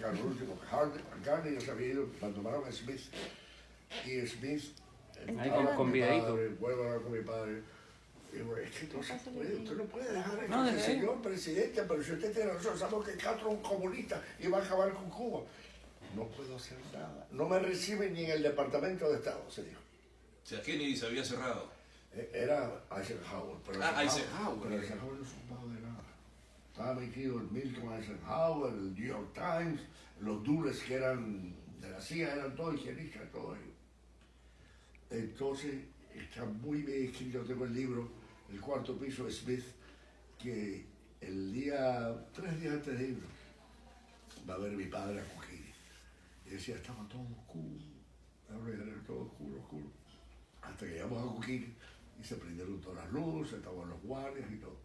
americano, el último. Gardner ya se había ido, cuando tomaron a Smith. Y Smith, ahí como convidadito. Vuelvo a hablar con mi padre. Digo, es que no se puede, usted no puede dejar que No, el señor presidente, pero si usted tiene razón, sabemos que Castro es un comunista y va a acabar con Cuba. No puedo hacer nada. No me reciben ni en el Departamento de Estado, se dijo. O sea, Kennedy se había cerrado. Era Eisenhower. Pero Eisenhower. Pero Eisenhower no supo de nada. Estaba metido el Milton Eisenhower, el New York Times, los dules que eran de la CIA, eran todos higienistas, todo ello. Entonces, está muy bien escrito, tengo el libro, El cuarto piso de Smith, que el día, 3 días antes de irnos, va a ver mi padre a Coquille. Y decía, estaba todo oscuro, era todo oscuro, oscuro. Hasta que llegamos a Coquille y se prendieron todas las luces, estaban los guardias y todo.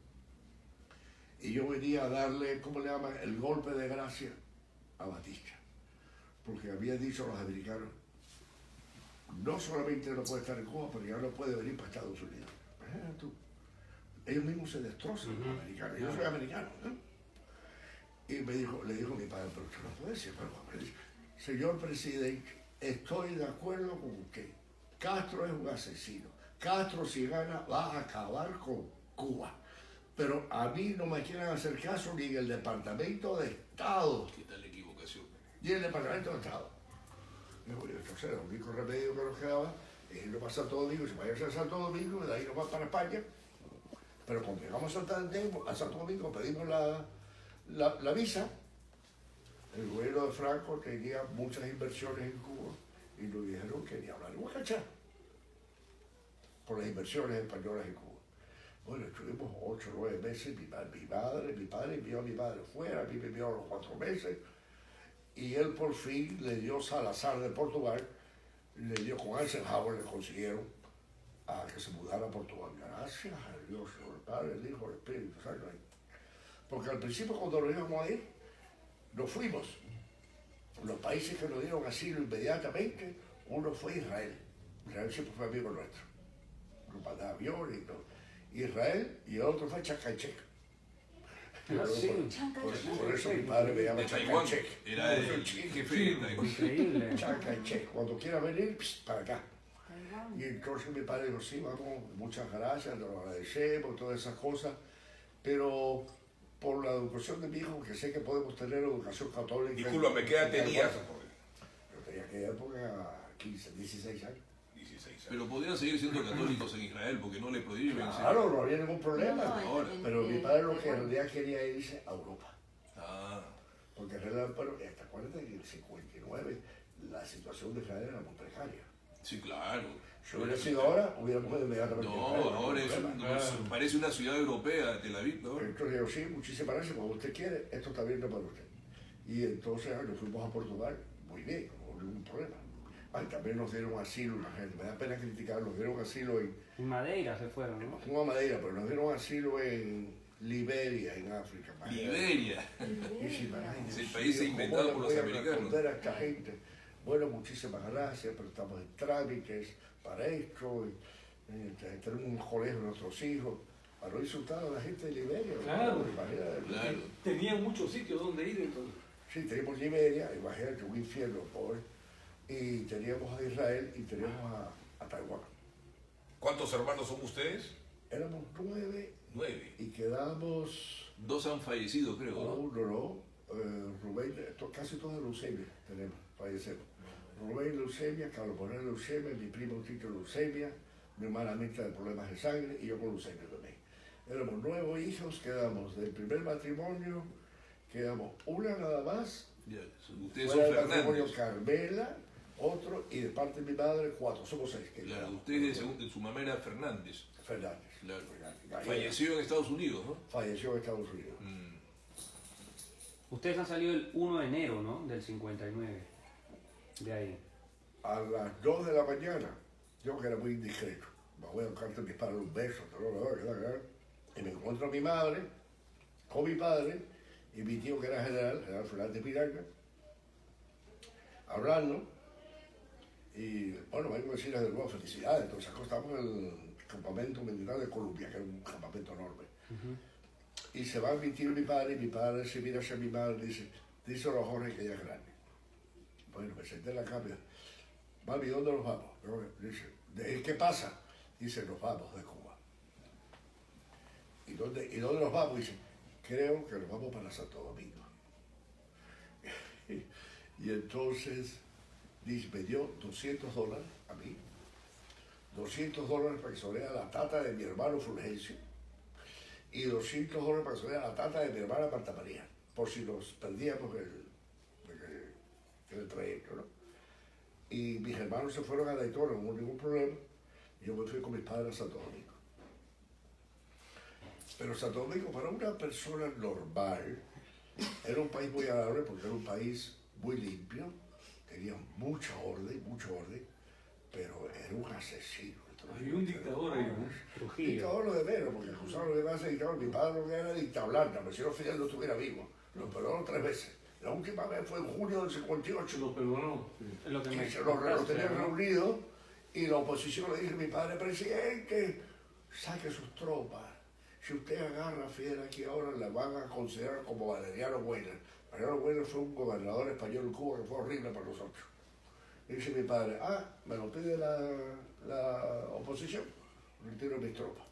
Y yo venía a darle, ¿cómo le llaman? El golpe de gracia a Batista. Porque habían dicho a los americanos, no solamente no puede estar en Cuba, pero ya no puede venir para Estados Unidos. Ellos mismos se destrozan, los americanos. Yo soy americano, ¿no? Y le dijo mi padre, pero usted no puede decir, pero, señor presidente, estoy de acuerdo con usted. Castro es un asesino. Castro, si gana, va a acabar con Cuba. Pero a mí no me quieren hacer caso ni en el Departamento de Estado. ¿Qué tal la equivocación? Y en el Departamento de Estado. Entonces, el único remedio que nos quedaba es irnos para Santo Domingo, se vaya a Santo Domingo, y de ahí nos va para España. Pero cuando llegamos a Santo Domingo, pedimos la visa. El gobierno de Franco tenía muchas inversiones en Cuba y nos dijeron que ni hablar de cachar por las inversiones españolas en Cuba. Bueno, estuvimos 8 o 9 meses, mi padre envió a mi padre fuera, a mí me envió a los 4 meses, y él por fin le dio Salazar de Portugal, le dio con Eisenhower, le consiguieron a que se mudara a Portugal. Gracias a Dios, el Padre, el Hijo, el Espíritu Santo. Porque al principio cuando nos íbamos a ir, nos fuimos. Los países que nos dieron asilo inmediatamente, uno fue Israel. Israel siempre fue amigo nuestro. Nos mandaba aviones y todo. Israel y el otro fue Chancaychek. Por eso mi padre me llama Chancaychek. Era el jefe de Taiwán. Increíble. Chancaychek. Cuando quiera venir, para acá. Y entonces mi padre dijo, sí, vamos, muchas gracias, te lo agradecemos, todas esas cosas. Pero por la educación de mi hijo, que sé que podemos tener educación católica. Discúlpame, ¿qué edad tenías? Yo tenía aquella época 15, 16 años. 16 años. Pero podrían seguir siendo católicos en Israel porque no le prohíben. Claro, no había ningún problema. Ahora. Pero mi padre lo que en realidad quería irse a Europa. Ah. Porque en realidad, bueno, hasta acuérdate que en el 59 la situación de Israel era muy precaria. Sí, claro. Si hubiera sido ahora, hubiéramos ido inmediatamente. No, ahora parece una ciudad europea, Tel Aviv, ¿no? Entonces yo, sí, muchísimas gracias, como usted quiere, esto está bien para usted. Y entonces nos fuimos a Portugal, muy bien, no hubo ningún problema. Ay, también nos dieron asilo, la gente, me da pena criticar, nos dieron asilo En Madeira se fueron, ¿no? no a Madeira, pero nos dieron asilo en Liberia, en África. Liberia. Y si, ay, Es el país inventado por los americanos. A esta gente. Bueno, muchísimas gracias, pero estamos en trámites para esto. Tenemos un colegio de nuestros hijos. Para no insultar a la gente de Liberia. Claro. Claro. Tenían muchos sitios donde ir entonces. Sí, teníamos Liberia, imagínate, un infierno, pobre. Y teníamos a Israel y teníamos a Taiwán. ¿Cuántos hermanos son ustedes? Éramos 9 y quedamos... 2 han fallecido, creo, ¿no? Uno, Rubén, casi todos leucemia tenemos, fallecemos. Rubén leucemia, Carlos Moreno leucemia, mi primo Tito leucemia, mi hermana Mirta de problemas de sangre y yo con leucemia también. Éramos 9 hijos, quedamos del primer matrimonio, quedamos una nada más. Ya, ustedes Fuera son del matrimonio Fernández. Carmela, otro, y de parte de mi madre 4, somos 6. Claro, ustedes, su mamá era Fernández. Fernández. Claro. Fernández. Falleció en Estados Unidos, ¿no? Falleció en Estados Unidos. Ustedes han salido el 1 de enero, ¿no? Del 59. De ahí. A las 2 de la mañana, yo que era muy indiscreto, me voy a buscarte a mis padres un beso, y me encuentro a mi madre, con mi padre, y mi tío que era general Fernández Piranga, hablando, y bueno, vengo a decirles de nuevo felicidades, entonces acostamos en el campamento militar de Colombia, que era un campamento enorme. Y se van mi tío y mi padre se mira hacia mi madre y dice, Dice a Jorge que ella es grande. Bueno, me senté en la cama y dije, mami, ¿dónde nos vamos? Dice, ¿qué pasa? Dice, nos vamos de Cuba. ¿Y dónde nos vamos? Dice, creo que nos vamos para Santo Domingo. Y entonces dice, me dio $200 a mí, $200 para que se vea la tata de mi hermano Fulgencio y $200 para que se vea la tata de mi hermana Marta María, por si nos perdíamos el trayecto, ¿no? Y mis hermanos se fueron a Daytona, no hubo ningún problema, y yo me fui con mis padres a Santo Domingo. Pero Santo Domingo, para una persona normal, era un país muy agradable porque era un país muy limpio, tenía mucha orden, pero era un asesino. Había un dictador ahí, ¿no? Trujillo. Dictador lo de menos, porque acusaron de más de dictador. Mi padre lo que era dictador, pero si no Fidel no estuviera vivo. Lo perdonó 3 veces. La última vez fue en junio del 58. Lo perdonó. Es lo que me Que se los tenían ¿no? reunidos y la oposición le dijo a mi padre, presidente, saque sus tropas. Si usted agarra a Fidel aquí ahora, la van a considerar como Valeriano Weiner. Valeriano Weiner fue un gobernador español en Cuba que fue horrible para nosotros. Y dice mi padre, me lo pide la oposición, retiro mis tropas.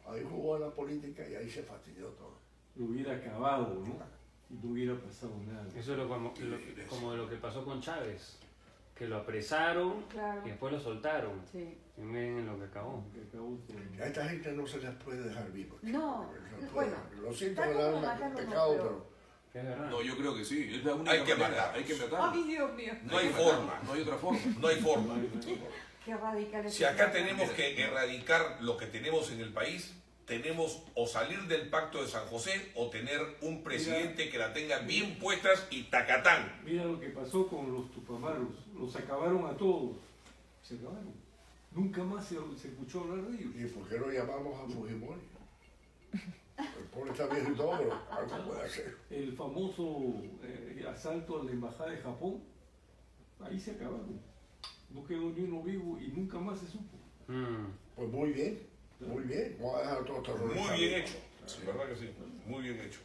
Ahí jugó a la política y ahí se fastidió todo. Lo hubiera acabado, ¿no? Y no hubiera pasado nada. Eso es como lo que pasó con Chávez, que lo apresaron Claro. y después lo soltaron. Sí. Y miren en lo que acabó. Que acabó con- A esta gente no se les puede dejar vivos. No, Se bueno, lo siento, está ¿verdad? como Es matarlo, un no, pecado, pero- Es verdad. No, yo creo que sí. Es la única Hay que manera. matarlos. Hay que matarlos. Ay, Dios mío, No hay que matarlos, forma. No hay otra forma. No hay forma. qué radical es. Si acá tenemos que erradicar lo que tenemos en el país, tenemos o salir del pacto de San José o tener un presidente que la tenga bien puestas y tacatán. Mira lo que pasó con los Tupamaros. Los acabaron a todos. Se acabaron. Nunca más se escuchó hablar de ellos. ¿Y por qué no llamamos a Fujimori? El pobre está viejo y todo, pero algo puede hacer. El famoso asalto a la embajada de Japón, ahí se acabaron. No quedó ni uno vivo y nunca más se supo. Pues muy bien, muy bien. Vamos a dejar a todos terroristas. Muy bien hecho. ¿Verdad que sí? Muy bien hecho.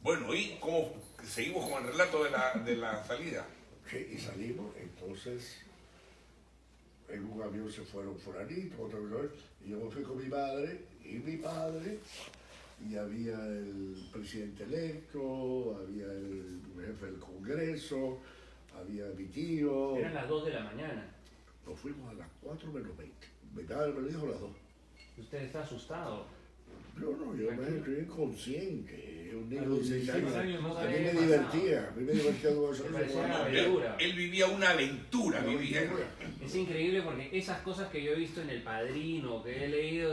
Bueno, ¿y cómo seguimos con el relato de la salida? Sí, y salimos, entonces en un avión se fueron fulanitos, otro avión, y yo me fui con mi madre y mi padre, y había el presidente electo, había el jefe del Congreso, había mi tío. Eran las 2 de la mañana. Nos fuimos a las 4 menos 20. Mi padre me lo dijo a las 2. Usted está asustado. Yo no, yo me estoy inconsciente. Un A niño de los 16 16 años. años no A mí sabía me qué divertía, a mí me divertía todo eso. Me parecía una Él, aventura. él vivía una aventura, vivía. Es increíble porque esas cosas que yo he visto en El Padrino, que he leído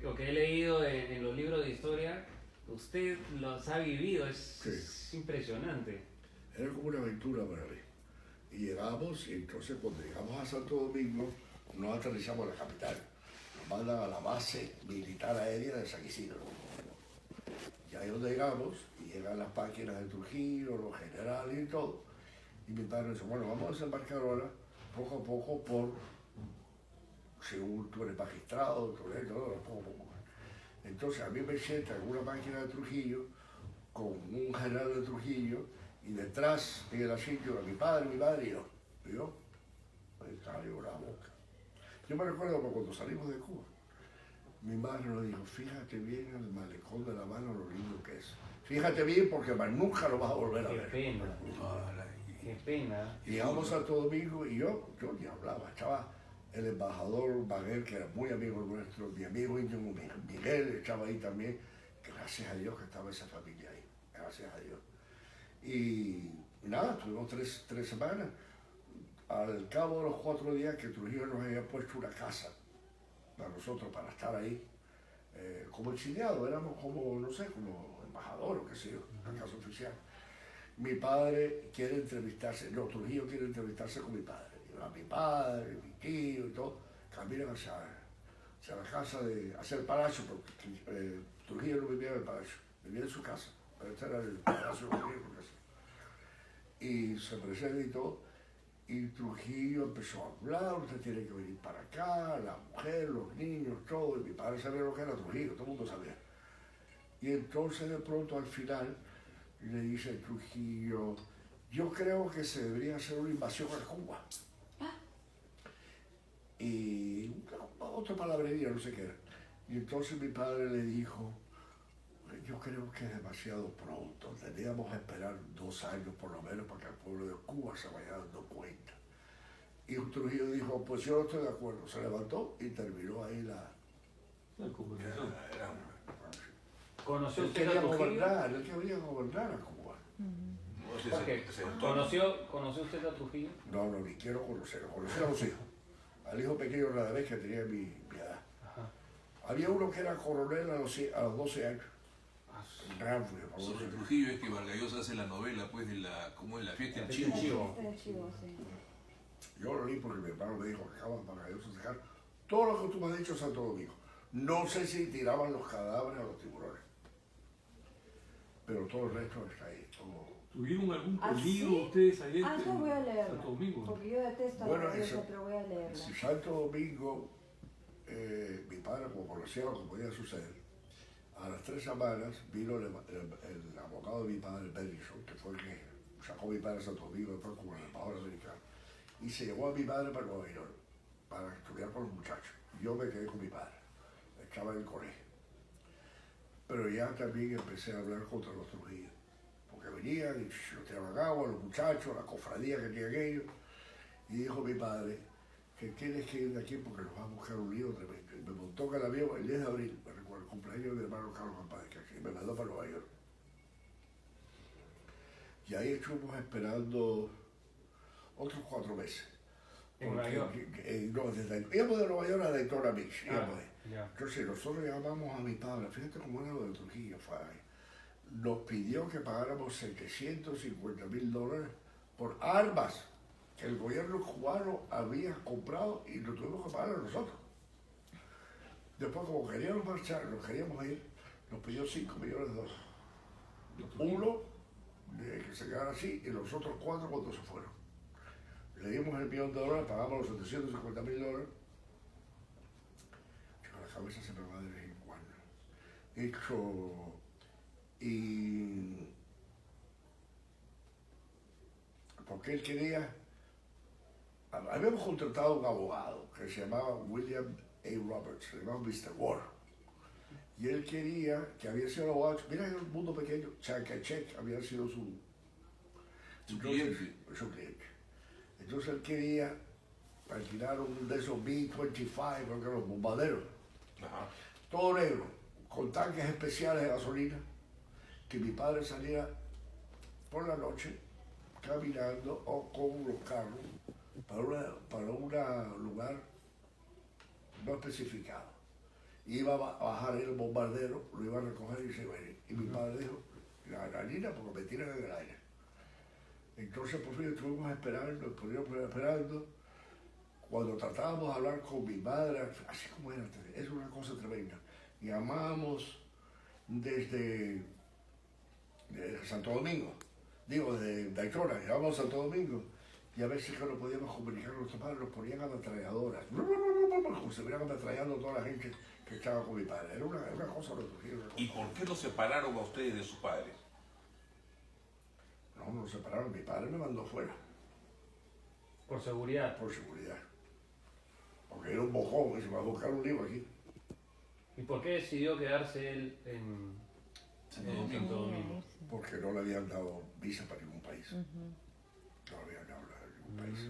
o que he leído en los libros de historia, usted los ha vivido, es impresionante. Era como una aventura para mí. Y llegamos, y entonces cuando llegamos a Santo Domingo, nos aterrizamos en la capital. Nos mandan a la base militar aérea de San Isidro. Y ahí es donde llegamos, y llegan las máquinas de Trujillo, los generales y todo. Y mi padre dice, bueno, vamos a desembarcar ahora, poco a poco, según tú eres magistrado, tú eres todo, poco a poco. Entonces a mí me sientan en una máquina de Trujillo, con un general de Trujillo, y detrás en el asiento mi padre y yo. Y yo, me cayó la boca. Yo me recuerdo que cuando salimos de Cuba, mi madre nos dijo, fíjate bien el malecón de La Habana, lo lindo que es. Fíjate bien porque más nunca lo vas a volver a Qué ver. pena, qué pena. Y llegamos a Santo Domingo y yo ni hablaba. Estaba el embajador Baguel, que era muy amigo nuestro, mi amigo íntimo Miguel estaba ahí también. Gracias a Dios que estaba esa familia ahí. Gracias a Dios. Y nada, tuvimos tres semanas. Al cabo de los 4 días que Trujillo nos había puesto una casa para nosotros, para estar ahí, como exiliados, éramos como, no sé, como embajador o qué sé yo, una casa oficial. Mi padre quiere entrevistarse, no, Trujillo quiere entrevistarse con mi padre. Y va mi padre, mi tío y todo, caminan hacia la casa hacia el palacio, porque Trujillo no vivía en el palacio, vivía en su casa, pero este era el palacio de Trujillo. Y se presenta y todo, y Trujillo empezó a hablar, usted tiene que venir para acá, la mujer, los niños, todo, y mi padre sabía lo que era Trujillo, todo el mundo sabía. Y entonces de pronto al final y le dice Trujillo, yo creo que se debería hacer una invasión a Cuba. Y otra palabrería, no sé qué era. Y entonces mi padre le dijo, yo creo que es demasiado pronto, teníamos que esperar 2 años por lo menos para que el pueblo de Cuba se vaya dando cuenta. Y Trujillo dijo, pues yo no estoy de acuerdo. Se levantó y terminó ahí la conversación. ¿Conoció Él usted quería a Trujillo? gobernar, él quería gobernar a Cuba. No, ese Jorge, es el tono. ¿conoció usted a Trujillo? No, ni quiero conocerlo. Conocí a los hijos. Al hijo pequeño Radamés que tenía mi edad. Ajá. Había uno que era coronel a los 12 años. Ramford, por Sobre favor. Trujillo es que Vargas Llosa hace la novela, pues, de la, ¿cómo es? La fiesta en La fiesta Chivo. en Chivo. Era chivo, sí. Yo lo leí porque mi hermano me dijo que acaban para ellos sacar todo lo que tú me has dicho Santo Domingo. No sé si tiraban los cadáveres a los tiburones, pero todo el resto está ahí. Todo. ¿Tuvieron algún ¿Ah, peligro sí? ustedes ahí Ah, yo voy a leerla. Santo Domingo? Porque yo detesto Bueno, la eso- radio, pero voy a leerla. Si Santo Domingo, mi padre, como conocía lo que podía suceder, a las 3 semanas vino el abogado de mi padre, Bennison, que fue el que sacó a mi padre a Santo Domingo después como el embajador americano, y se llevó a mi padre para Nueva York para estudiar con los muchachos. Yo me quedé con mi padre, estaba en el colegio. Pero ya también empecé a hablar contra los Trujillos, porque venían y los tiraban agua, los muchachos, la cofradía que tenían ellos, y dijo mi padre que tienes que ir de aquí porque nos va a buscar un lío tremendo. Y me montó en el avión el 10 de abril, me recuerdo, el cumpleaños de mi hermano Carlos Campaz, que me mandó para Nueva York. Y ahí estuvimos esperando otros 4 meses. ¿En Nueva York? No, íbamos de Nueva York a Daytona Beach. íbamos ahí. Ya. Entonces nosotros llamamos a mi padre, fíjate cómo era lo de Trujillo, fue ahí. Nos pidió que pagáramos $750,000 por armas que el gobierno cubano había comprado y lo tuvimos que pagar a nosotros. Después, como queríamos marchar, nos queríamos ir, nos pidió $5 millones. Uno, que se quedara así, y los otros 4 cuando se fueron. Le dimos el $1,000,000, pagamos los $750,000. La cabeza se me va de vez en cuando. Y porque él quería, habíamos contratado un abogado que se llamaba William A. Roberts, se llamaba Mr. War. Y él quería, que había sido el abogado, mira el mundo pequeño, Chakachek había sido su cliente. Su cliente. Entonces él quería alquilar un de esos B-25, creo que los bombarderos, Ajá. todo negro, con tanques especiales de gasolina, que mi padre saliera por la noche caminando o con los carros para un lugar no especificado. Iba a bajar el bombardero, lo iba a recoger y se iba a ir. Y mi padre dijo, la gallina porque me tiran en el aire. Entonces por fin estuvimos esperando. Cuando tratábamos de hablar con mi madre, así como era, es una cosa tremenda. Llamábamos desde Santo Domingo, de Daytona, llamábamos a Santo Domingo, y a veces que no podíamos comunicar con nuestros padres, nos ponían ametralladoras, como si estuvieran ametrallando a toda la gente que estaba con mi padre. Era una cosa horrible. ¿Y por qué los separaron a ustedes de sus padres? No, nos separaron, mi padre me mandó fuera, Por seguridad. por seguridad. Porque era un bojón, y se va a buscar un lío aquí. ¿Y por qué decidió quedarse él en Santo en Domingo. Santo Domingo? Porque no le habían dado visa para ningún país. No le habían dado para ningún país.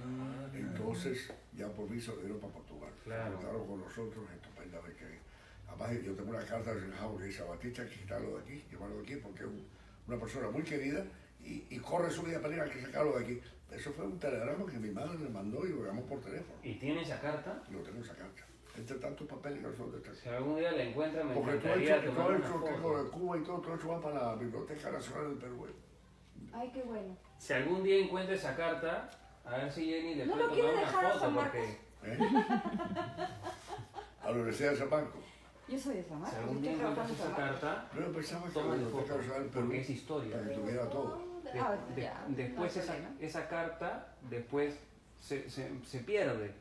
Entonces, ya por visa le dieron para Portugal. Claro. Se juntaron con nosotros estupendamente. Además, yo tengo una carta de Senado que dice a Batista quitarlo de aquí, llevarlo de aquí, porque es una persona muy querida y corre su vida para ir a que sacarlo de aquí. Eso fue un telegrama que mi madre le mandó y lo llamó por teléfono. ¿Y tiene esa carta? No tengo esa carta. Entre tantos papeles que nosotros tenemos. Si algún día la encuentra, me Porque todo encantaría hecho, tomar una que lo foto. de Cuba y todo hecho va para la Biblioteca Nacional del Perú. Ay, qué bueno. Si algún día encuentra esa carta, a ver si Jenny le No puede lo quiero tomar dejar una a foto, San Marcos. porque A la Universidad de San Marcos. Yo soy de San si Marcos. algún día estoy encuentras trabajando en esa San Marcos. carta, Yo pensaba que la tómale Biblioteca foto, Nacional del Perú porque es historia. para que tuviera todo. Después no hay problema. esa carta después se pierde.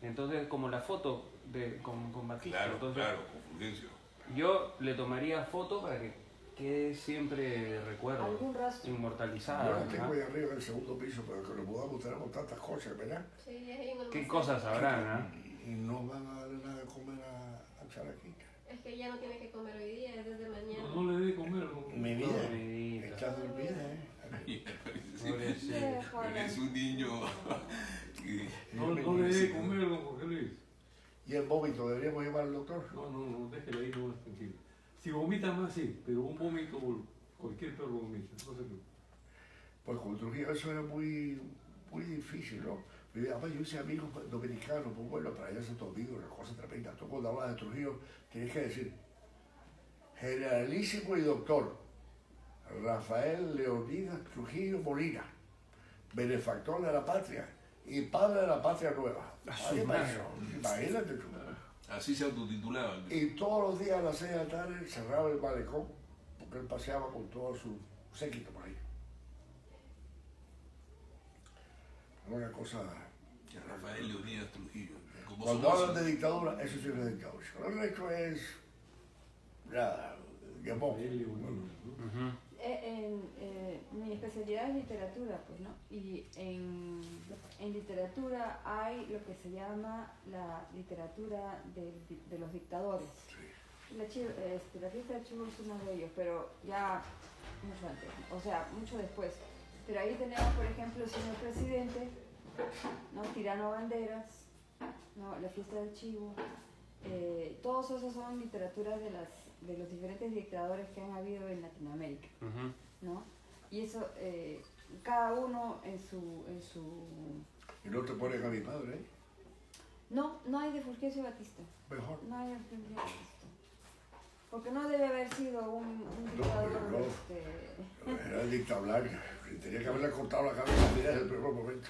Entonces, como la foto con Batista. Claro, Entonces, claro, con Fulgencio. yo le tomaría foto para que quede siempre de recuerdo, Algún rastro. Yo inmortalizado. la tengo ¿no? ahí arriba en el segundo piso, pero que nos mudamos tenemos tantas cosas, ¿verdad? Sí, es en el ¿Qué museo. cosas habrán? ¿Ah? Y no van a darle nada de comer a Charaquita. Es que ya no tiene que comer hoy día, es desde mañana. No le dé comer. No. Mi vida, Amiguita. está dormida, ¿eh? Pobrecito. Pero es un niño. No le dé comer, don Jorge Luis. ¿Y el vómito deberíamos llevar al doctor? No, déjele ahí nomás tranquilo. Si vomita más, sí, pero un vómito, cualquier perro vomita, no se preocupe. Pues con Trujillo eso era muy difícil, ¿no? Pero además yo hice amigos dominicanos, pues bueno, para allá se te olvida una cosa tremenda. Tú cuando hablas de Trujillo tienes que decir generalísimo y doctor Rafael Leonidas Trujillo Molina, benefactor de la patria y padre de la patria nueva. su Ay, madre. maestro, imagínate tú. Así se autotitulaba. Y todos los días a las 6 de la tarde cerraba el malecón porque él paseaba con todo su séquito por ahí. Era una cosa. Rafael Leonidas Trujillo. Como Cuando Somoza. hablan de dictadura, eso sí es una dictadura. El resto es. Nada, llamó. Él le unió, ¿no? Ujú. Mi especialidad es literatura, pues, ¿no? Y en literatura hay lo que se llama la literatura de los dictadores. La fiesta del chivo es uno de ellos, pero ya mucho antes, o sea, mucho después. Pero ahí tenemos, por ejemplo, el señor presidente, ¿no? Tirano Banderas, ¿no? La fiesta del chivo. Todos esos son literaturas de los diferentes dictadores que han habido en Latinoamérica, Ujú. ¿no? Y eso, cada uno en su... Y no te ponen a mi padre, ¿eh? No hay de Fulgencio Batista, Mejor. no hay de Fulgencio Batista. Porque no debe haber sido un dictador, no. Era el dictador. Tenía que haberle cortado la cabeza desde el primer momento.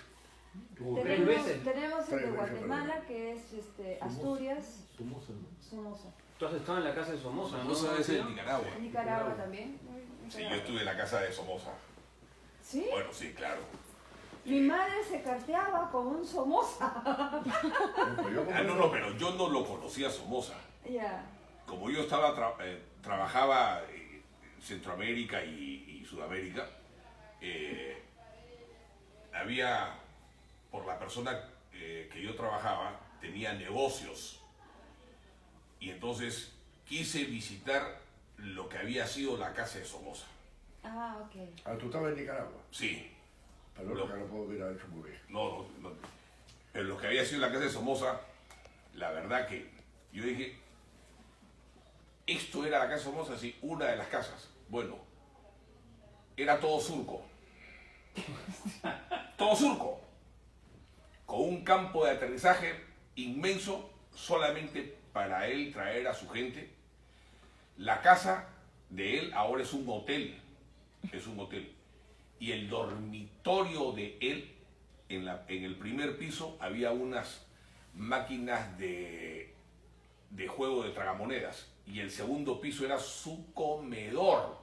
Como Tres Tenemos veces. el Tres de veces, Guatemala, que es Asturias, Somoza, ¿no? Somoza. Tú has estado en la casa de Somoza, ¿no? Somoza es en Nicaragua. Nicaragua también. Sí, yo estuve en la casa de Somoza. ¿Sí? Bueno, sí, claro. Mi madre se carteaba con un Somoza. No, pero yo no lo conocía a Somoza. Ya. Como yo trabajaba en Centroamérica y Sudamérica, había, por la persona que yo trabajaba, tenía negocios. Y entonces quise visitar lo que había sido la casa de Somoza. Ah, ok. Ah, tú estabas en Nicaragua. Sí, Perdón, porque no puedo mirar eso muy bien. no. Pero lo que había sido la casa de Somoza, la verdad que yo dije, esto era la casa de Somoza, sí, una de las casas. Bueno, era todo surco. Todo surco. Con un campo de aterrizaje inmenso solamente para él traer a su gente. La casa de él ahora es un hotel. Es un hotel. Y el dormitorio de él, en el primer piso, había unas máquinas de juego de tragamonedas. Y el segundo piso era su comedor.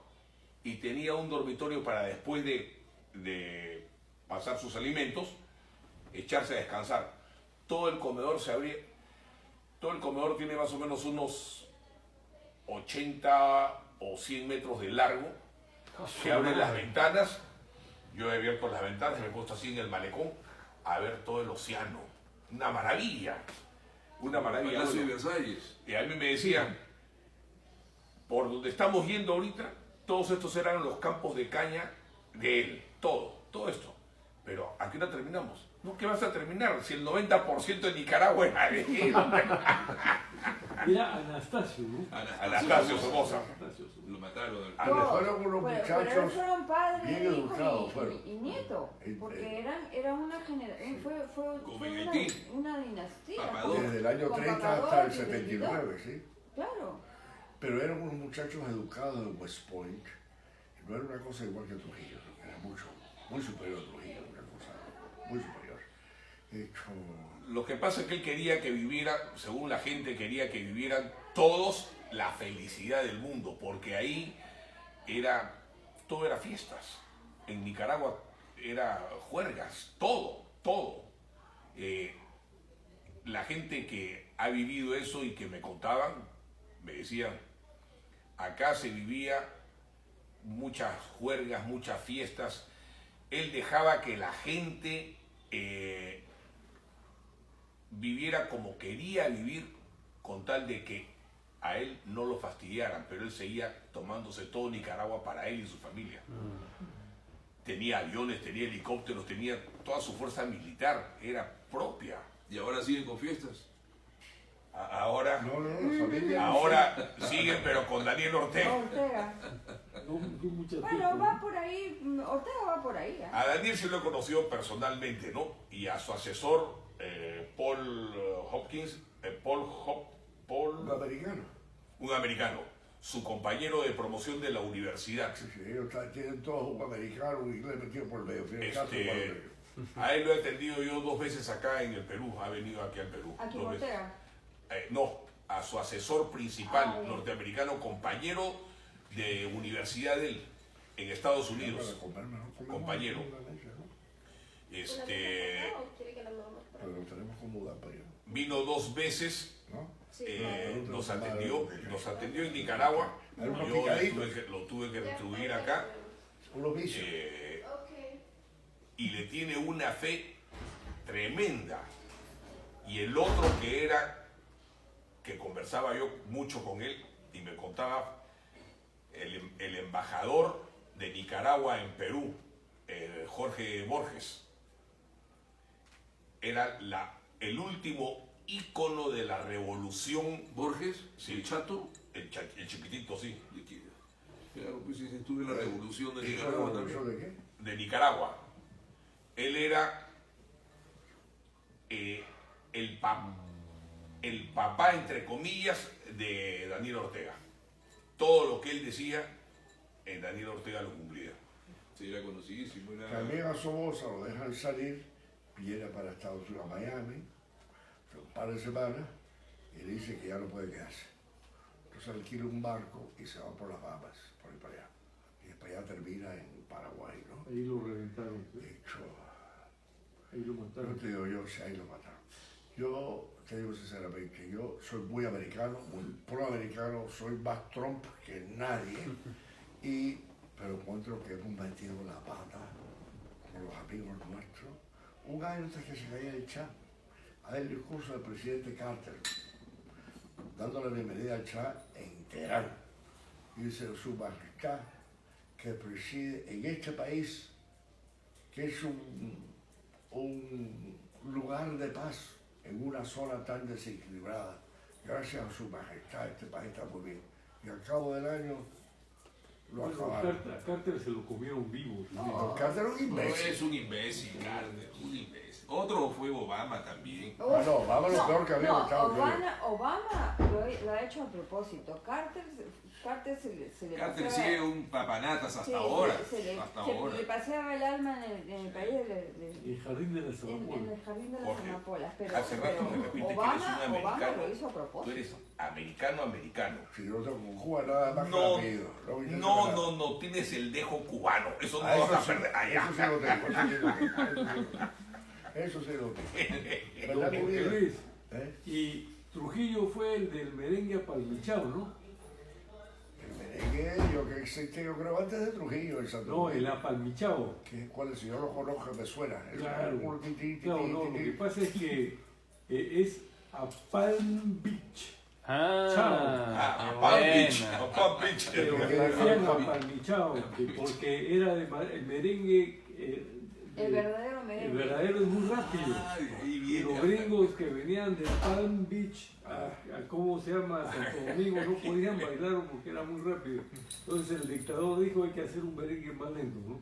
Y tenía un dormitorio para después de pasar sus alimentos, echarse a descansar. Todo el comedor se abría. Todo el comedor tiene más o menos unos 80 o 100 metros de largo. Se abren las ventanas. Yo he abierto las ventanas, me he puesto así en el malecón a ver todo el océano. Una maravilla. Una maravilla. Palacio de Versalles. Y a mí me decían, por donde estamos yendo ahorita, todos estos eran los campos de caña de él. Todo esto. Pero ¿a qué hora terminamos? No, ¿qué vas a terminar? Si el 90% de Nicaragua era de él. Era Anastasio, ¿no? Anastasio Somoza. Anastasio Somoza. Lo mataron. Ah, le fueron unos Pero ellos muchachos fueron padres, bien hijo educados, fueron. y nieto, porque era una generación, fue Como en Haití. una dinastía. Papador. desde el año Con 30 Papador hasta el y 79, ¿sí? Claro. Pero eran unos muchachos educados de West Point. No era una cosa igual que Trujillo, era muy superior a Trujillo, una cosa muy superior. Lo que pasa es que él quería que viviera, según la gente, quería que vivieran todos la felicidad del mundo, porque ahí todo era fiestas. En Nicaragua era juergas, todo. La gente que ha vivido eso y que me contaban, me decían, acá se vivía muchas juergas, muchas fiestas. Él dejaba que la gente viviera como quería vivir, con tal de que a él no lo fastidiaran, pero él seguía tomándose todo Nicaragua para él y su familia. Tenía aviones, tenía helicópteros, tenía toda su fuerza militar, era propia. Y ahora siguen con fiestas. Ahora, No, la familia. ahora siguen, pero con Daniel Ortega. Ortega. No, mucha Bueno, fiesta, va ¿no? por ahí, Ortega va por ahí. ¿eh? A Daniel sí lo he conocido personalmente, ¿no? Y a su asesor, Paul Hopkins, Un americano. un americano, su compañero de promoción de la universidad. Sí, ellos tienen todos un americano, un inglés metido por el medio. Tienen caso por el medio. A él lo he atendido yo 2 veces acá en el Perú, ha venido aquí al Perú. Aquí 2 veces. Ortega. No, a su asesor principal Ah, bien. norteamericano, compañero de universidad de él, en Estados Para Unidos. comer, mejor comemos Compañero. en la mesa, ¿no? ¿Una mesa acá o quiere que la movamos por Pero acá? lo tenemos como mudar para allá, Vino 2 veces, ¿no? Sí, nos atendió en Nicaragua. Hay unos Yo picaditos. lo tuve que ya, retribuir ok, acá. Unos vicios. ok. Y le tiene una fe tremenda. Y el otro que conversaba yo mucho con él y me contaba, el embajador de Nicaragua en Perú, Jorge Borges, era el último ícono de la revolución. Borges, Sí. el chato. El chiquitito, sí, Claro, pues sí, estuve en la revolución de ¿Y Nicaragua eso también. de qué? de Nicaragua. Él era el papá, entre comillas, de Daniel Ortega. Todo lo que él decía, Daniel Ortega lo cumplía. Sí, era conocidísimo. Era... También a Somoza lo dejan salir, viene para Estados Unidos, a Miami, un par de semanas, y le dice que ya no puede quedarse. Entonces alquila un barco y se va por las Bahamas, por ahí para allá. Y después ya termina en Paraguay, ¿no? Ahí lo reventaron, ¿sí? De hecho, Ahí lo no mataron. te digo yo si ahí lo mataron. Yo te digo sinceramente, yo soy muy americano, muy proamericano, soy más Trump que nadie, pero encuentro que hemos metido la pata con los amigos nuestros. Un año antes que se caía el Shah, hay el discurso del presidente Carter, dándole la bienvenida al Shah en Teherán. Y dice su majestad que preside en este país, que es un lugar de paz en una zona tan desequilibrada. Gracias a su majestad este país está muy bien. Y al cabo del año lo Bueno, acabaron. a Carter se lo comieron vivo. ¿sí? No, Carter era un No, imbécil. es un imbécil, Carter, un imbécil. Otro fue Obama también. Ah, no, Obama es lo peor que había en Estados Unidos. Obama lo ha hecho a propósito. Carter se le Carter paseaba- sigue un papanatas hasta sí, ahora. se Hasta le ahora. paseaba el alma en el país El jardín de las en amapolas. el jardín de las Jorge, amapolas. Pero, hace rato me repite que eres un Obama americano. lo hizo a Tú propósito. eres americano. Si yo no tengo con Cuba nada más que No, apellido. no, tienes el dejo cubano. Eso no Ah, lo eso vas a sí, perder. Allá. eso sí lo tengo, eso sí lo tengo. ¿Verdad, mi Jorge vida? Luis. ¿Eh? Y Trujillo fue el del merengue apalmichado, ¿no? El merengue, yo que existe, yo creo, antes de Trujillo, el Santo No, el Domingo. apalmichado. ¿Cuál es? Si yo lo conozco, me suena. Es Claro. un ti, ti, ti, Claro, ti, no, ti, lo ti. que pasa es que es a Palm Beach. Ah, qué Palm buena. Beach. Palm Beach. Pero le decían apalmichado, porque era el merengue, El verdadero el merengue. verdadero es muy rápido. Ay, ahí Y viene. los gringos que venían de Palm Beach a ¿cómo se llama? Santo Domingo no podían bailar porque era muy rápido. Entonces el dictador dijo hay que hacer un merengue más lento, ¿no?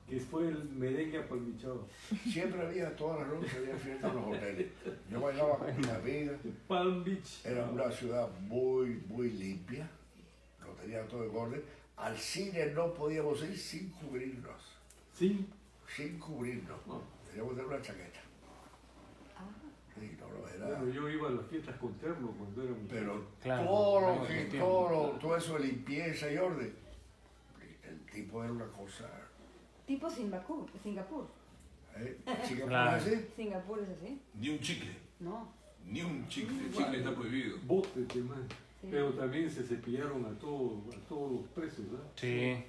Que fue el merengue apalmichado. Siempre había, todas las noches había fiesta en los hoteles. Yo bailaba con mi amiga. Palm Beach. Era una ciudad muy, muy limpia. Lo tenía todo en orden. Al cine no podíamos ir sin cubrirnos. Sí. Sin cubrirnos. No. Teníamos que tener una chaqueta. Sí, no, era... Bueno, yo iba a las fiestas con terno cuando era muchacho. Pero Claro, todo eso de limpieza y orden. El tipo era una cosa. Tipo Singapur. Singapur Claro. es así. Singapur es así. Ni un chicle. No. Ni un chicle. El chicle está prohibido. Botes de man. Sí. Pero también se cepillaron a todos los presos, ¿verdad? Sí.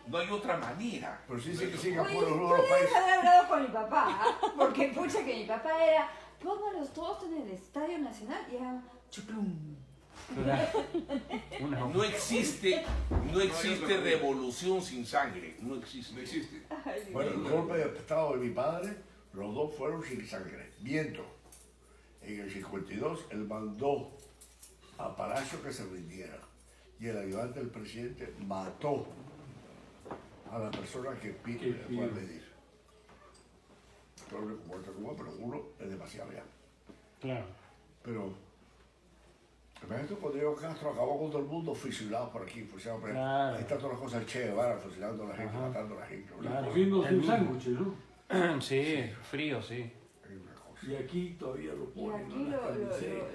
No hay otra manera. Pero sí sé que Singapur Oye, es uno de los puedes países. haber hablado con mi papá, ¿ah? Porque pucha que mi papá era, pónganlos todos en el Estadio Nacional y eran chuplum. No existe revolución sin sangre. No existe. No existe. Bueno, el golpe de estado de mi padre, los dos fueron sin sangre. Viento. En el 52 él mandó a Palacio que se rindiera. Y el ayudante del presidente mató a la persona que fue a pedir. Pero como otra Cuba, pero uno es demasiado ya. Claro. Pero, imagínate cuando Diego Castro acabó con todo el mundo, fusilados por aquí, fusilados por allá. Claro. Ahí están todas las cosas del Che Guevara, fusilando a la gente, matando a la gente. ¿no? Claro. Cogiéndose un sándwich, ¿no? Sí, frío, sí. Es una cosa. Y aquí todavía lo Y ponen. aquí ¿no? Las camisetas,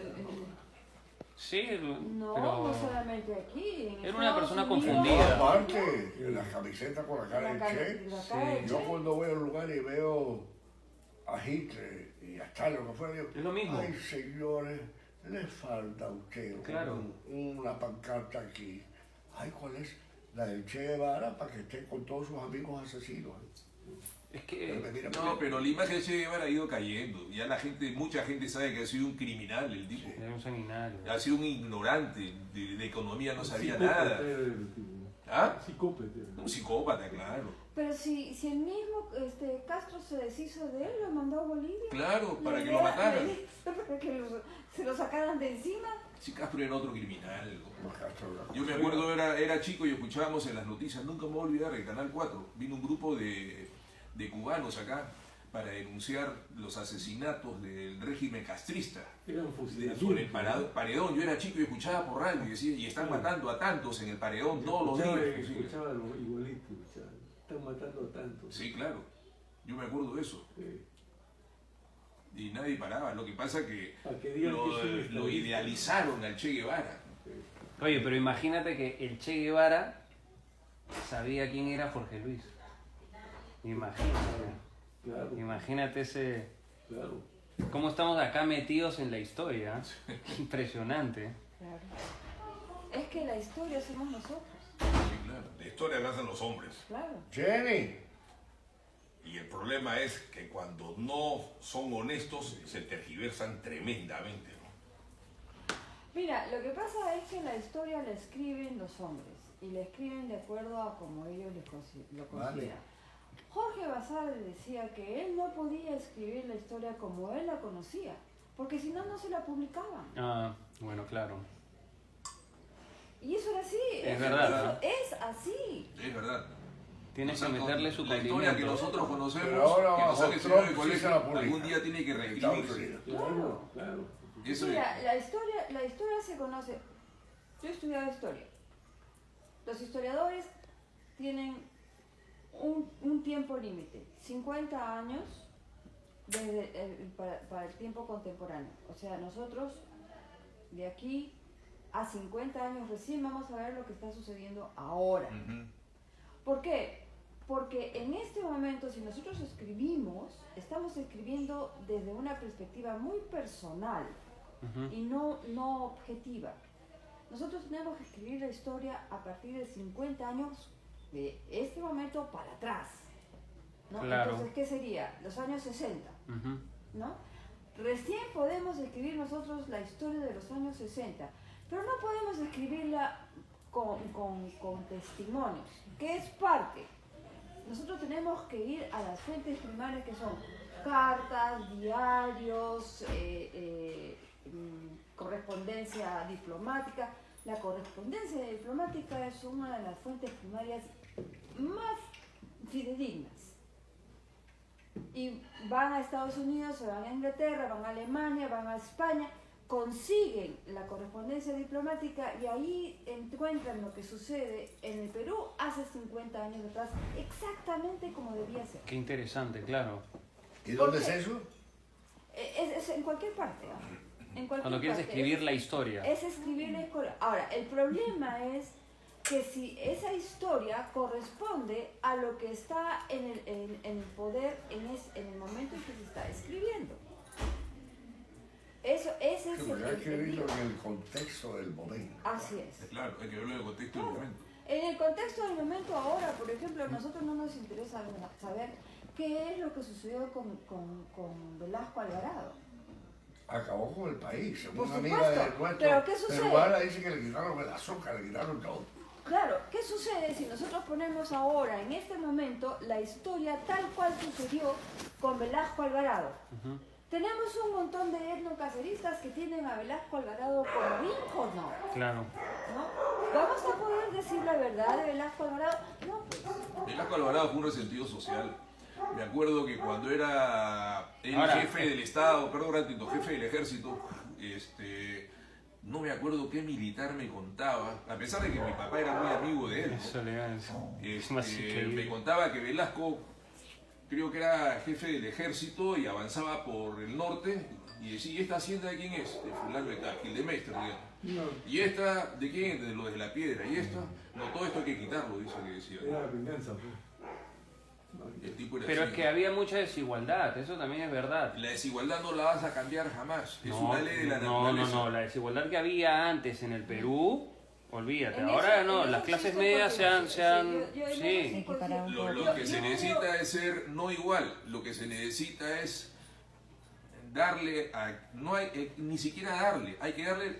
Sí, no, pero no solamente aquí. En Era una Estados persona Unidos, confundida. Aparte, las camisetas con la cara La del cara, Che. la cara del Yo Che. cuando voy a un lugar y veo a Hitler y a Stalin, lo que fuera, digo, Es lo mismo. ay señores, le falta a usted Claro. una pancarta aquí. Ay, ¿cuál es? La del Che Guevara para que esté con todos sus amigos asesinos. es que Mira, No, pero la imagen de Che Guevara ha ido cayendo. Ya mucha gente sabe que ha sido un criminal el tipo. era un sanguinario. Ha sido un ignorante de economía, no sabía psicópata nada. era el tipo. ¿Ah? Psicópata era. Un psicópata, claro. Pero si el mismo Castro se deshizo de él, lo mandó a Bolivia. Claro, para La que lo idea- mataran. Para que se lo sacaran de encima. Si Castro era otro criminal. Los Castro, ¿no? Yo me acuerdo, era chico y escuchábamos en las noticias, nunca me voy a olvidar, el Canal 4, vino un grupo de cubanos acá para denunciar los asesinatos del régimen castrista. Eran Por el fusilamientos. paredón, yo era chico y escuchaba por radio y decía, y están matando a tantos en el paredón todos los días. Escuchaba lo igualito, escuchaba. Están matando a tantos. Sí, claro, yo me acuerdo de eso. Sí. Y nadie paraba, lo que pasa que Para que digan que es un lo estadista. idealizaron al Che Guevara. Oye, pero imagínate que el Che Guevara sabía quién era Jorge Luis. Imagínate. Claro, Imagínate ese. claro. ¿Cómo estamos acá metidos en la historia? Impresionante. Claro. Es que la historia somos nosotros. Sí, claro. La historia la hacen los hombres. Claro. Jenny, Y el problema es que cuando no son honestos se tergiversan tremendamente. ¿no? Mira, lo que pasa es que la historia la escriben los hombres y la escriben de acuerdo a como ellos lo consideran. Vale. Jorge Basadre decía que él no podía escribir la historia como él la conocía, porque si no, no se la publicaban. Ah, bueno, claro. Y eso era así. Es verdad, Eso es así. Es verdad. Tienes O sea, que meterle su la historia que condimento. nosotros conocemos, Pero ahora que nos bajo han enseñado en el Trump sí se colegio, la publica. algún día tiene que en Estados reescribirse. Unidos. Claro, claro. Eso Mira, la historia se conoce. Yo he estudiado historia. Los historiadores tienen un tiempo límite, 50 años para el tiempo contemporáneo. O sea, nosotros de aquí a 50 años recién vamos a ver lo que está sucediendo ahora. Ujú. ¿Por qué? Porque en este momento, si nosotros escribimos, estamos escribiendo desde una perspectiva muy personal Ujú. y no objetiva. Nosotros tenemos que escribir la historia a partir de 50 años de este momento para atrás, ¿no? Claro. Entonces, ¿qué sería? Los años 60, Ujú. ¿no? Recién podemos escribir nosotros la historia de los años 60, pero no podemos escribirla con testimonios, que es parte. Nosotros tenemos que ir a las fuentes primarias que son cartas, diarios, correspondencia diplomática. La correspondencia diplomática es una de las fuentes primarias más fidedignas. Y van a Estados Unidos, se van a Inglaterra, van a Alemania, van a España, consiguen la correspondencia diplomática y ahí encuentran lo que sucede en el Perú hace 50 años atrás, exactamente como debía ser. Qué interesante, claro. ¿Y dónde ¿Por es qué? eso? Es en cualquier parte, ¿ah? En cualquier Cuando quieres parte. escribir la historia. Es escribir la historia. Ahora, el problema es que si esa historia corresponde a lo que está en el poder en el momento en que se está escribiendo. Ese es Sí, porque hay que el escribirlo lío. en el contexto del momento. Así es. Claro, hay que verlo en el contexto del momento. En el contexto del momento ahora, por ejemplo, a nosotros no nos interesa saber qué es lo que sucedió con Velasco Alvarado. Acabó con el país. Por Una amiga supuesto, de nuestro pero ¿qué sucede? peruana dice que le quitaron el azúcar, le quitaron todo. Claro, ¿qué sucede si nosotros ponemos ahora, en este momento, la historia tal cual sucedió con Velasco Alvarado? Tenemos un montón de etnocaceristas que tienen a Velasco Alvarado como hijo, ¿no? Claro. ¿No? ¿Vamos a poder decir la verdad de Velasco Alvarado? No, pues. Velasco Alvarado fue un resentido social. Me acuerdo que cuando era el Ahora, jefe del Estado, perdón, ratito, jefe del ejército, no me acuerdo qué militar me contaba, a pesar de que mi papá era muy amigo de él, Eso le iba a decir. me contaba que Velasco, creo que era jefe del ejército y avanzaba por el norte y decía, ¿y esta hacienda de quién es? De fulano de tal, Gildemeister, digamos. No, ¿Y esta de quién? De los de la piedra. ¿Y esta? No, todo esto hay que quitarlo, dice que decía. era la venganza, pues. El tipo era Pero así, es que ¿no? había mucha desigualdad, eso también es verdad. La desigualdad no la vas a cambiar jamás. Es una ley de la no, naturaleza. la desigualdad que había antes en el Perú, olvídate. En Ahora eso- no, en las eso clases sí medias estoy contigo. se han... Sí, yo en eso Sí. sí coincido. Lo que se necesita es ser no igual. Lo que se necesita es darle no hay ni siquiera darle, hay que darle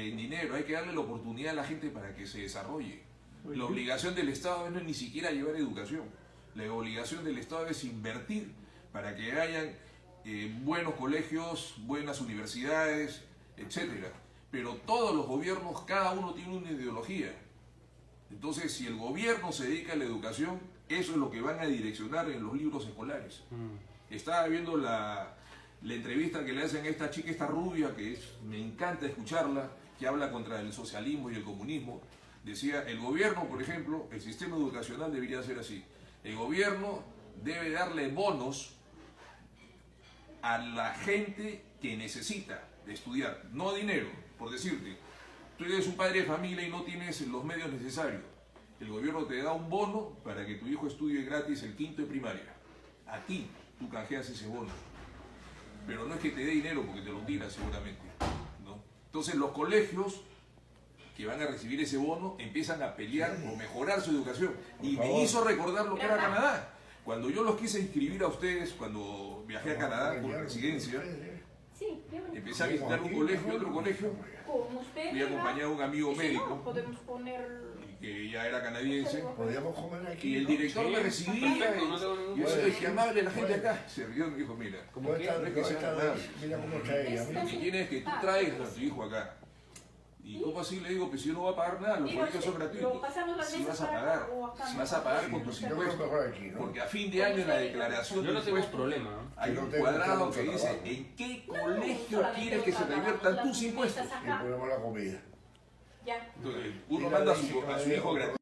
en dinero, hay que darle la oportunidad a la gente para que se desarrolle. La obligación del Estado no es ni siquiera llevar educación. La obligación del Estado es invertir para que hayan buenos colegios, buenas universidades, etcétera. Pero todos los gobiernos, cada uno tiene una ideología. Entonces, si el gobierno se dedica a la educación, eso es lo que van a direccionar en los libros escolares. Estaba viendo la entrevista que le hacen a esta chica, esta rubia, me encanta escucharla, que habla contra el socialismo y el comunismo. Decía, el gobierno, por ejemplo, el sistema educacional debería ser así. El gobierno debe darle bonos a la gente que necesita estudiar, no dinero, por decirte. Tú eres un padre de familia y no tienes los medios necesarios. El gobierno te da un bono para que tu hijo estudie gratis el quinto de primaria. A ti, tú canjeas ese bono. Pero no es que te dé dinero porque te lo tiran seguramente, ¿no? Entonces los colegios que van a recibir ese bono empiezan a pelear por mejorar su educación. Y me hizo recordar lo que era Canadá. Cuando yo los quise inscribir a ustedes, cuando viajé a Canadá por residencia, Sí, bienvenido. empecé a visitar un colegio, otro colegio, Como usted fui diga, acompañado de un amigo y si no, médico, podemos poner... que ya era canadiense, Podríamos comer aquí. y el ¿no? director me recibía, perfecto, no tengo ningún y yo problema. decía, amable la gente acá, se rió y me dijo, mira, ¿Cómo está? no es que sea amable. Mira cómo está ella. Lo que tienes es que tú traes a tu hijo acá. ¿Y cómo así? Le digo, pues si yo no voy a pagar nada, los Digo, colegios son lo gratuitos. pasamos las Si mesas vas a para pagar, acá o acá, si ¿no? vas a pagar con tus Yo creo que impuestos. mejor aquí, ¿no? Porque a fin de año en la declaración Yo de no tengo impuestos problema, ¿no? hay Yo no un tengo cuadrado mucho que dice trabajo. en qué No, colegio solamente quieres que se pagamos reviertan las tus impuestos. mesas Y acá. ponemos la comida. Ya. Entonces, uno manda a su hijo gratuito.